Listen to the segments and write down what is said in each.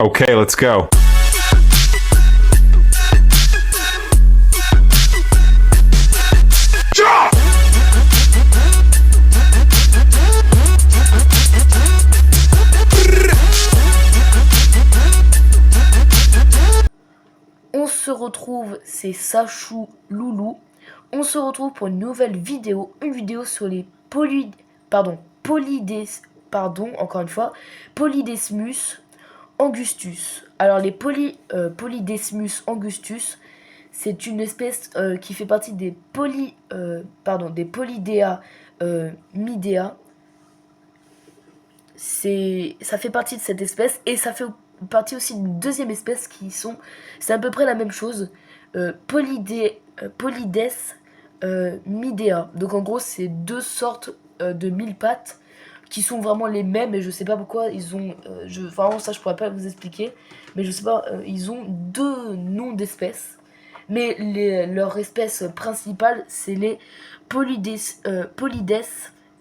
Okay, let's go. On se retrouve, c'est Sachou Loulou. On se retrouve pour une nouvelle vidéo, sur les Polydesmus angustus. Alors les Polydesmus angustus, c'est une espèce qui fait partie des Polydea midea. Ça fait partie de cette espèce et ça fait partie aussi d'une deuxième espèce c'est à peu près la même chose, Polydes midea. Donc en gros c'est deux sortes de mille pattes qui sont vraiment les mêmes, et je sais pas pourquoi ils ont vraiment ça je pourrais pas vous expliquer, mais je sais pas, ils ont deux noms d'espèces, mais leur espèce principale c'est les Polydes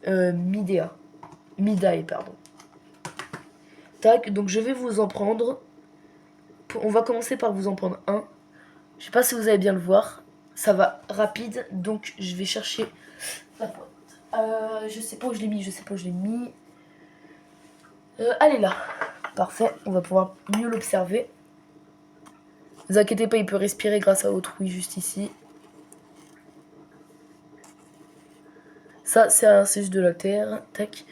midea, midae, pardon. Tac, donc je vais vous en prendre. On va commencer par vous en prendre un. Je sais pas si vous allez bien le voir. Ça va rapide, donc je vais chercher la boîte. Je sais pas où je l'ai mis, elle est là. Parfait, on va pouvoir mieux l'observer. Ne vous inquiétez pas, il peut respirer grâce à autrui juste ici. Ça, c'est juste de la terre. Tac.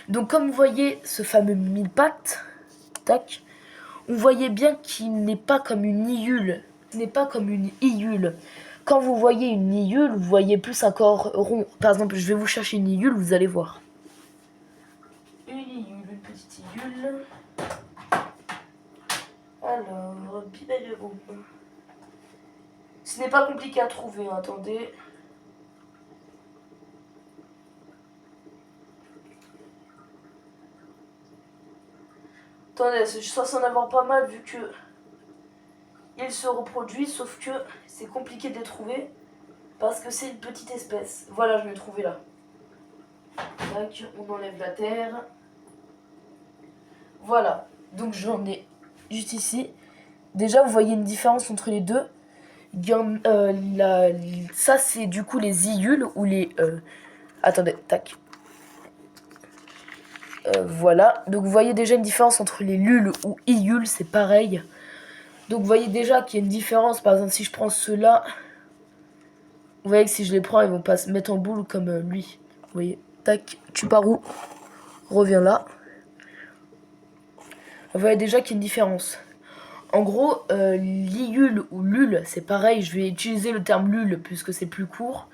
Donc comme vous voyez, ce fameux mille pattes, tac, on voyait bien qu'il n'est pas comme une iule. Ce n'est pas comme une iule. Quand vous voyez une iule, vous voyez plus un corps rond. Par exemple, je vais vous chercher une iule, vous allez voir. Une iule, une petite iule. Alors, bibelleron. Ce n'est pas compliqué à trouver, hein, attendez. Attendez, je suis censé en avoir pas mal vu que il se reproduit, sauf que c'est compliqué de les trouver parce que c'est une petite espèce. Voilà, je l'ai trouvé là. Tac, on enlève la terre. Voilà, donc j'en ai juste ici. Déjà, vous voyez une différence entre les deux. Ça, c'est du coup les iules ou les... Attendez, tac. Voilà, donc vous voyez déjà une différence entre les lules ou iules, c'est pareil. Donc vous voyez déjà qu'il y a une différence. Par exemple, si je prends ceux-là, vous voyez que si je les prends, ils vont pas se mettre en boule comme lui. Vous voyez, tac, tu pars où? Reviens là. Vous voyez déjà qu'il y a une différence. En gros, l'iule ou lule, c'est pareil. Je vais utiliser le terme lule puisque c'est plus court.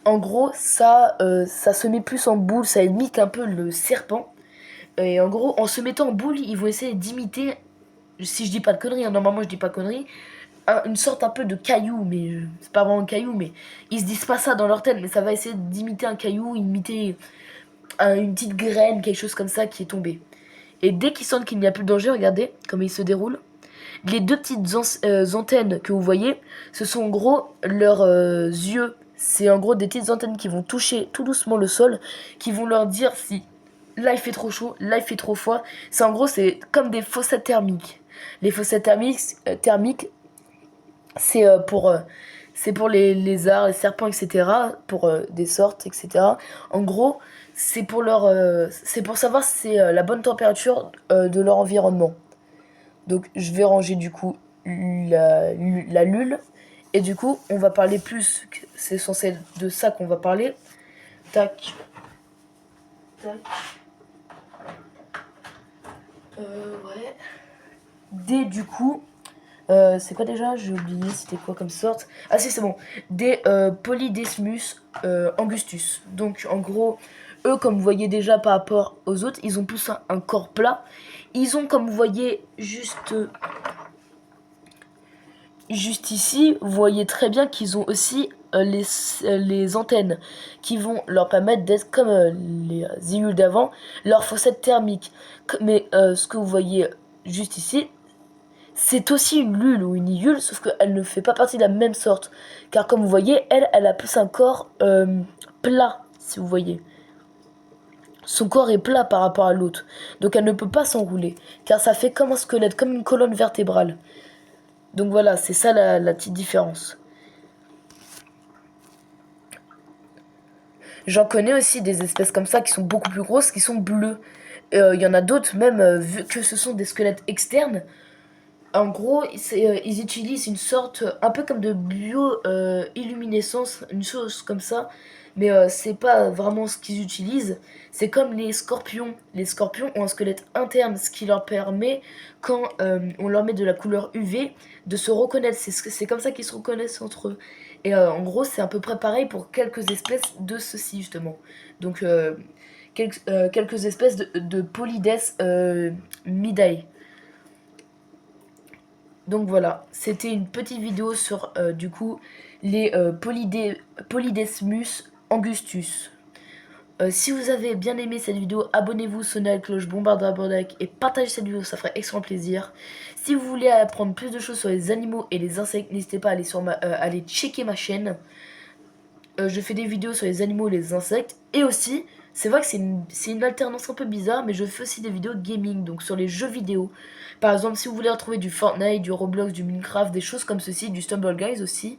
En gros, ça se met plus en boule, ça imite un peu le serpent. Et en gros, en se mettant en boule, ils vont essayer d'imiter, si je dis pas de conneries, hein, normalement je dis pas de conneries, une sorte un peu de caillou, mais c'est pas vraiment un caillou, mais ils se disent pas ça dans leur tête, mais ça va essayer d'imiter un caillou, imiter une petite graine, quelque chose comme ça qui est tombé. Et dès qu'ils sentent qu'il n'y a plus de danger, regardez comment il se déroule. Les deux petites antennes que vous voyez, ce sont en gros leurs yeux. C'est en gros des petites antennes qui vont toucher tout doucement le sol, qui vont leur dire si là il fait trop chaud, là il fait trop froid. C'est comme des fossettes thermiques. Les fossettes thermiques, c'est pour les lézards, les serpents, etc. Pour des sortes, etc. En gros, c'est pour savoir si c'est la bonne température de leur environnement. Donc je vais ranger du coup la lule. Et du coup, on va parler plus. C'est censé être de ça qu'on va parler. Tac. Tac. Ouais. Des du coup. C'est quoi déjà? J'ai oublié, c'était quoi comme sorte? Ah si, c'est bon. Des Polydesmus angustus. Donc en gros, eux, comme vous voyez déjà par rapport aux autres, ils ont plus un corps plat. Ils ont, comme vous voyez, juste ici, vous voyez très bien qu'ils ont aussi les antennes qui vont leur permettre d'être comme les iules d'avant, leur fossette thermique. Mais ce que vous voyez juste ici, c'est aussi une lule ou une iule, sauf qu'elle ne fait pas partie de la même sorte. Car comme vous voyez, elle a plus un corps plat, si vous voyez. son corps est plat par rapport à l'autre. Donc elle ne peut pas s'enrouler. Car ça fait comme un squelette, comme une colonne vertébrale. Donc voilà, c'est ça la petite différence. J'en connais aussi des espèces comme ça qui sont beaucoup plus grosses, qui sont bleues. Il y en a d'autres, même vu que ce sont des squelettes externes. En gros, ils utilisent une sorte, un peu comme de bio-illuminescence, une chose comme ça. Mais c'est pas vraiment ce qu'ils utilisent. C'est comme les scorpions. Les scorpions ont un squelette interne, ce qui leur permet, quand on leur met de la couleur UV, de se reconnaître. C'est comme ça qu'ils se reconnaissent entre eux. Et en gros, c'est à peu près pareil pour quelques espèces de ceci, justement. Donc, quelques espèces de Polydes midae. Donc voilà, c'était une petite vidéo sur du coup les Polydesmus angustus. Si vous avez bien aimé cette vidéo, abonnez-vous, sonnez la cloche, bombardez la bordac et partagez cette vidéo, ça ferait extrêmement plaisir. Si vous voulez apprendre plus de choses sur les animaux et les insectes, n'hésitez pas à aller checker ma chaîne. Je fais des vidéos sur les animaux et les insectes. Et aussi, c'est vrai que c'est une alternance un peu bizarre, mais je fais aussi des vidéos gaming, donc sur les jeux vidéo. Par exemple, si vous voulez retrouver du Fortnite, du Roblox, du Minecraft, des choses comme ceci, du Stumble Guys aussi.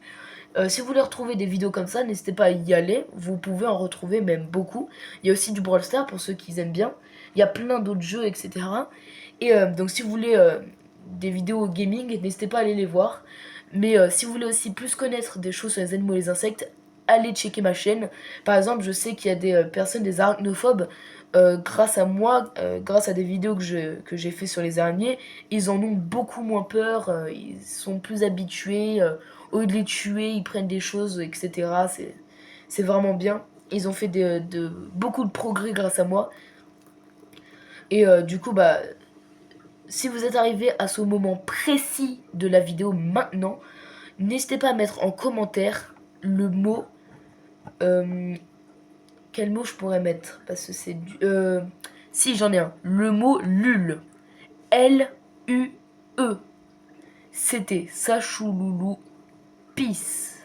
Si vous voulez retrouver des vidéos comme ça, n'hésitez pas à y aller. Vous pouvez en retrouver même beaucoup. Il y a aussi du Brawl Stars pour ceux qui aiment bien. Il y a plein d'autres jeux, etc. Et donc si vous voulez des vidéos gaming, n'hésitez pas à aller les voir. Mais si vous voulez aussi plus connaître des choses sur les animaux et les insectes, allez checker ma chaîne. Par exemple, je sais qu'il y a des personnes, des arachnophobes, grâce à moi, grâce à des vidéos que j'ai fait sur les araignées, ils en ont beaucoup moins peur, ils sont plus habitués, au lieu de les tuer, ils prennent des choses, etc. C'est vraiment bien. Ils ont fait beaucoup de progrès grâce à moi. Et du coup, bah, si vous êtes arrivé à ce moment précis de la vidéo maintenant, n'hésitez pas à mettre en commentaire le mot... quel mot je pourrais mettre? Parce que c'est du... si, j'en ai un. Le mot LULE. L-U-E. C'était Sachouloulou. Peace.